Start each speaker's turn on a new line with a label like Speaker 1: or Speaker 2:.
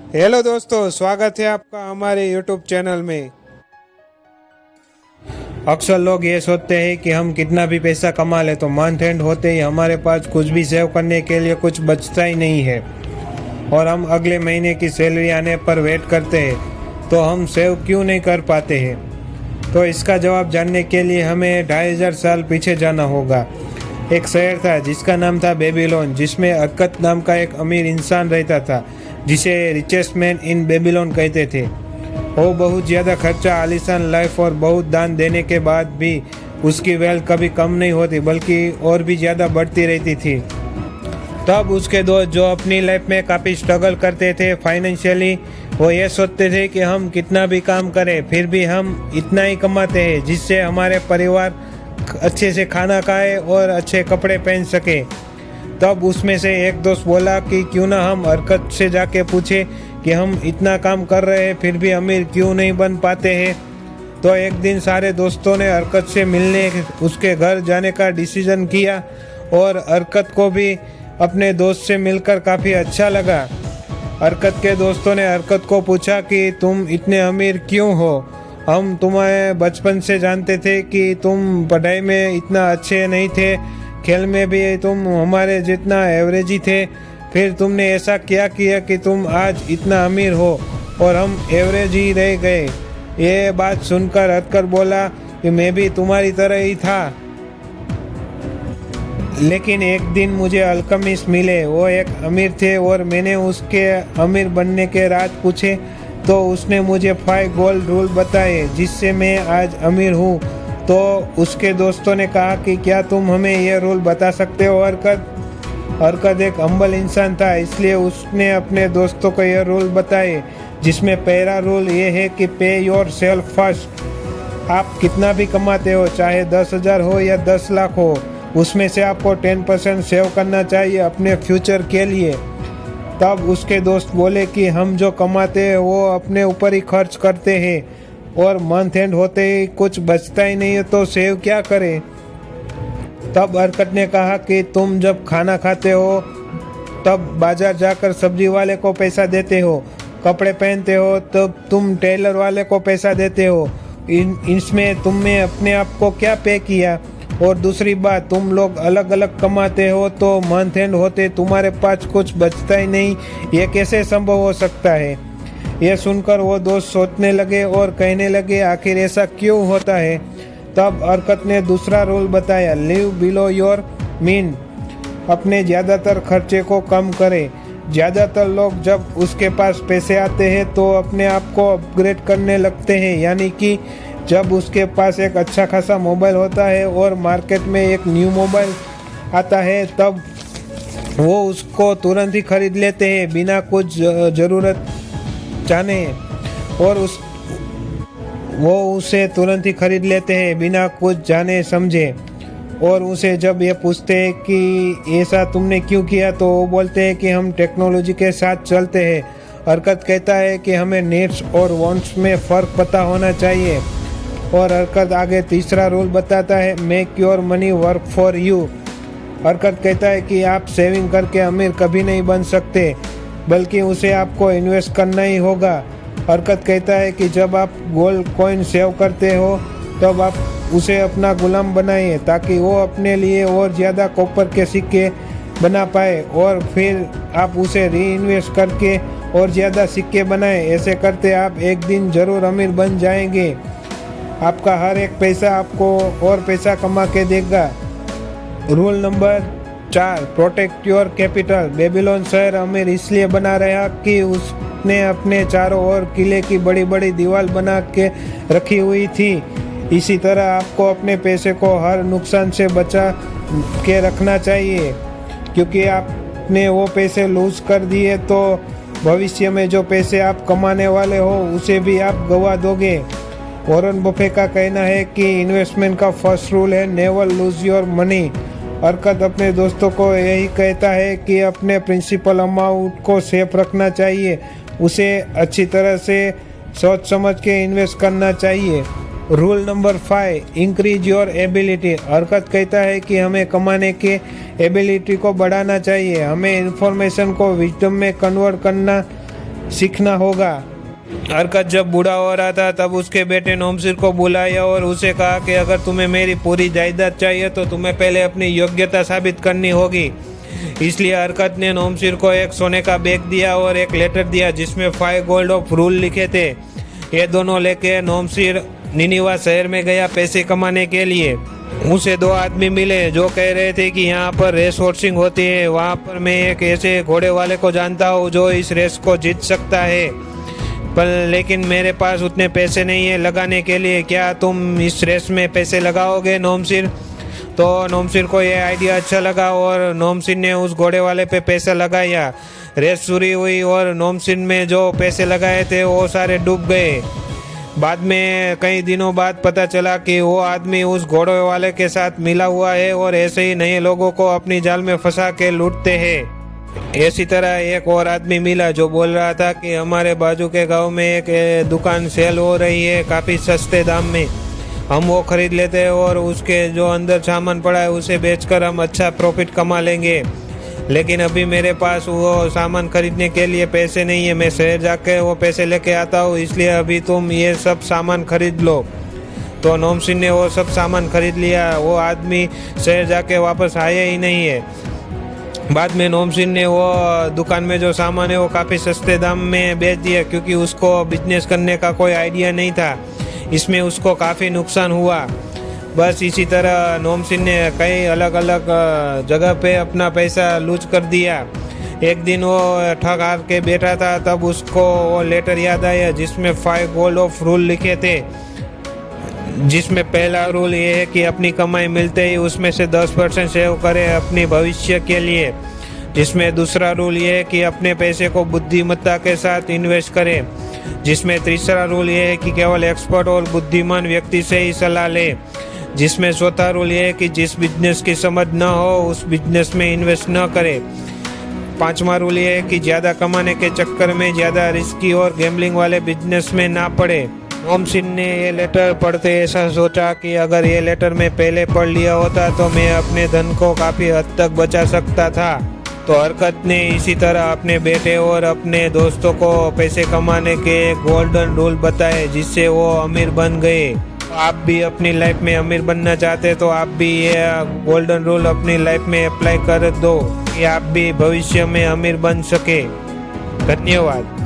Speaker 1: Hello दोस्तों, स्वागत है आपका हमारे यूट्यूब चैनल में। अक्सर लोग ये सोचते हैं कि हम कितना भी पैसा कमा ले तो मंथ एंड होते ही हमारे पास कुछ भी सेव करने के लिए कुछ बचता ही नहीं है और हम अगले महीने की सैलरी आने पर वेट करते हैं। तो हम सेव क्यों नहीं कर पाते हैं? तो इसका जवाब जानने के लिए हमें 2500 साल पीछे जाना होगा। एक शहर था जिसका नाम था बेबीलोन, जिसमें अरकत नाम का एक अमीर इंसान रहता था जिसे रिचेस्ट मैन इन बेबीलोन कहते थे। वो बहुत ज़्यादा खर्चा, आलीशान लाइफ और बहुत दान देने के बाद भी उसकी वेल्थ कभी कम नहीं होती बल्कि और भी ज़्यादा बढ़ती रहती थी। तब उसके दोस्त जो अपनी लाइफ में काफ़ी स्ट्रगल करते थे फाइनेंशियली, वो ये सोचते थे कि हम कितना भी काम करें फिर भी हम इतना ही कमाते हैं जिससे हमारे परिवार अच्छे से खाना खाए और अच्छे कपड़े पहन सके। तब उसमें से एक दोस्त बोला कि क्यों ना हम हरकत से जाके पूछे कि हम इतना काम कर रहे हैं फिर भी अमीर क्यों नहीं बन पाते हैं। तो एक दिन सारे दोस्तों ने हरकत से मिलने उसके घर जाने का डिसीजन किया और हरकत को भी अपने दोस्त से मिलकर काफ़ी अच्छा लगा। हरकत के दोस्तों ने हरकत को पूछा कि तुम इतने अमीर क्यों हो? हम तुम्हें बचपन से जानते थे कि तुम पढ़ाई में इतना अच्छे नहीं थे, खेल में भी तुम हमारे जितना एवरेज ही थे, फिर तुमने ऐसा क्या किया कि तुम आज इतना अमीर हो और हम एवरेज ही रह गए। ये बात सुनकर हरकत बोला कि मैं भी तुम्हारी तरह ही था, लेकिन एक दिन मुझे अल्केमिस्ट मिले। वो एक अमीर थे और मैंने उसके अमीर बनने के राज पूछे तो उसने मुझे 5 गोल्ड रूल बताए जिससे मैं आज अमीर हूँ। तो उसके दोस्तों ने कहा कि क्या तुम हमें ये रूल बता सकते हो? हरकत एक हम्बल इंसान था, इसलिए उसने अपने दोस्तों को ये रूल बताए, जिसमें पहला रूल ये है कि पे योर सेल्फ फर्स्ट। आप कितना भी कमाते हो, चाहे 10,000 हो या 10 लाख हो, उसमें से आपको 10% सेव करना चाहिए अपने फ्यूचर के लिए। तब उसके दोस्त बोले कि हम जो कमाते हैं वो अपने ऊपर ही खर्च करते हैं और मंथ एंड होते ही कुछ बचता ही नहीं है, तो सेव क्या करें? तब हरकत ने कहा कि तुम जब खाना खाते हो तब बाजार जाकर सब्जी वाले को पैसा देते हो, कपड़े पहनते हो तब तुम टेलर वाले को पैसा देते हो। इसमें तुमने अपने आप को क्या पे किया? और दूसरी बात, तुम लोग अलग अलग कमाते हो तो मंथ एंड होते तुम्हारे पास कुछ बचता ही नहीं, ये कैसे संभव हो सकता है? यह सुनकर वो दोस्त सोचने लगे और कहने लगे आखिर ऐसा क्यों होता है। तब हरकत ने दूसरा रूल बताया, लिव बिलो योर मीन। अपने ज़्यादातर खर्चे को कम करें। ज़्यादातर लोग जब उसके पास पैसे आते हैं तो अपने आप को अपग्रेड करने लगते हैं, यानी कि जब उसके पास एक अच्छा खासा मोबाइल होता है और मार्केट में एक न्यू मोबाइल आता है तब वो उसको तुरंत ही खरीद लेते हैं बिना कुछ ज़रूरत जाने, और वो उसे तुरंत ही खरीद लेते हैं बिना कुछ जाने समझे। और उसे जब ये पूछते हैं कि ऐसा तुमने क्यों किया तो वो बोलते हैं कि हम टेक्नोलॉजी के साथ चलते हैं। हरकत कहता है कि हमें नीड्स और वांट्स में फ़र्क पता होना चाहिए। और हरकत आगे तीसरा रूल बताता है, make your money work for you. हरकत कहता है कि आप सेविंग करके अमीर कभी नहीं बन सकते बल्कि उसे आपको इन्वेस्ट करना ही होगा। हरकत कहता है कि जब आप गोल्ड कॉइन सेव करते हो तब आप उसे अपना गुलाम बनाइए ताकि वो अपने लिए और ज़्यादा कॉपर के सिक्के बना पाए और फिर आप उसे री इन्वेस्ट करके और ज़्यादा सिक्के बनाएं। ऐसे करते आप एक दिन ज़रूर अमीर बन जाएंगे। आपका हर एक पैसा आपको और पैसा कमा के देगा। Rule number 4, protect your capital. Babylon शहर अमीर इसलिए बना रहा कि उसने अपने चारों ओर किले की बड़ी बड़ी दीवार बना के रखी हुई थी। इसी तरह आपको अपने पैसे को हर नुकसान से बचा के रखना चाहिए, क्योंकि आपने वो पैसे लूज कर दिए तो भविष्य में जो पैसे आप कमाने वाले हो उसे भी आप गवा दोगे। वॉरेन बफे का कहना है कि इन्वेस्टमेंट का फर्स्ट रूल है नेवर लूज योर मनी। हरकत अपने दोस्तों को यही कहता है कि अपने प्रिंसिपल अमाउंट को सेफ रखना चाहिए, उसे अच्छी तरह से सोच समझ के इन्वेस्ट करना चाहिए। Rule number 5, increase your ability. हरकत कहता है कि हमें कमाने के एबिलिटी को बढ़ाना चाहिए, हमें इंफॉर्मेशन को विजडम में कन्वर्ट करना सीखना होगा। हरकत जब बूढ़ा हो रहा था तब उसके बेटे नोमसिर को बुलाया और उसे कहा कि अगर तुम्हें मेरी पूरी जायदाद चाहिए तो तुम्हें पहले अपनी योग्यता साबित करनी होगी। इसलिए हरकत ने नोमसिर को एक सोने का बैग दिया और एक लेटर दिया जिसमें 5 गोल्ड ऑफ रूल लिखे थे। ये दोनों लेके नोमसिर निनिवा शहर में गया पैसे कमाने के लिए। उसे 2 आदमी मिले जो कह रहे थे कि यहाँ पर रेस हॉर्सिंग होती है। वहाँ पर मैं एक ऐसे घोड़े वाले को जानता हूँ जो इस रेस को जीत सकता है, पर लेकिन मेरे पास उतने पैसे नहीं है लगाने के लिए। क्या तुम इस रेस में पैसे लगाओगे नोमसिर? तो नोमसिर को यह आइडिया अच्छा लगा और नोमसिर ने उस घोड़े वाले पे पैसा लगाया। रेस शुरू हुई और नोमसिर में जो पैसे लगाए थे वो सारे डूब गए। बाद में कई दिनों बाद पता चला कि वो आदमी उस घोड़े वाले के साथ मिला हुआ है और ऐसे ही नए लोगों को अपनी जाल में फंसा के लूटते हैं। इसी तरह एक और आदमी मिला जो बोल रहा था कि हमारे बाजू के गांव में एक दुकान सेल हो रही है काफ़ी सस्ते दाम में, हम वो खरीद लेते हैं और उसके जो अंदर सामान पड़ा है उसे बेचकर हम अच्छा प्रॉफिट कमा लेंगे। लेकिन अभी मेरे पास वो सामान खरीदने के लिए पैसे नहीं है, मैं शहर जाके वो पैसे लेके आता हूँ, इसलिए अभी तुम ये सब सामान खरीद लो। तो नोमसिर ने वो सब सामान खरीद लिया। वो आदमी शहर जाके वापस आया ही नहीं है। बाद में नोमसिर ने वो दुकान में जो सामान है वो काफ़ी सस्ते दाम में बेच दिया क्योंकि उसको बिजनेस करने का कोई आइडिया नहीं था। इसमें उसको काफ़ी नुकसान हुआ। बस इसी तरह नोमसिर ने कई अलग अलग जगह पे अपना पैसा लूज कर दिया। एक दिन वो ठग हार के बैठा था तब उसको वो लेटर याद आया जिसमें 5 गोल्ड ऑफ रूल लिखे थे, जिसमें पहला रूल ये है कि अपनी कमाई मिलते ही उसमें से 10% सेव करें अपनी भविष्य के लिए। जिसमें दूसरा रूल ये है कि अपने पैसे को बुद्धिमत्ता के साथ इन्वेस्ट करें। जिसमें तीसरा रूल ये है कि केवल एक्सपर्ट और बुद्धिमान व्यक्ति से ही सलाह लें। जिसमें चौथा रूल ये है कि जिस बिजनेस की समझ न हो उस बिजनेस में इन्वेस्ट न करें। पांचवा रूल ये है कि ज़्यादा कमाने के चक्कर में ज़्यादा रिस्की और गैम्बलिंग वाले बिजनेस में ना पड़े। नोमसिर ने ये लेटर पढ़ते ऐसा सोचा कि अगर ये लेटर मैं पहले पढ़ लिया होता तो मैं अपने धन को काफ़ी हद तक बचा सकता था। तो हरकत ने इसी तरह अपने बेटे और अपने दोस्तों को पैसे कमाने के गोल्डन रूल बताए जिससे वो अमीर बन गए। आप भी अपनी लाइफ में अमीर बनना चाहते तो आप भी ये गोल्डन रूल अपनी लाइफ में अप्लाई कर दो कि आप भी भविष्य में अमीर बन सके। धन्यवाद।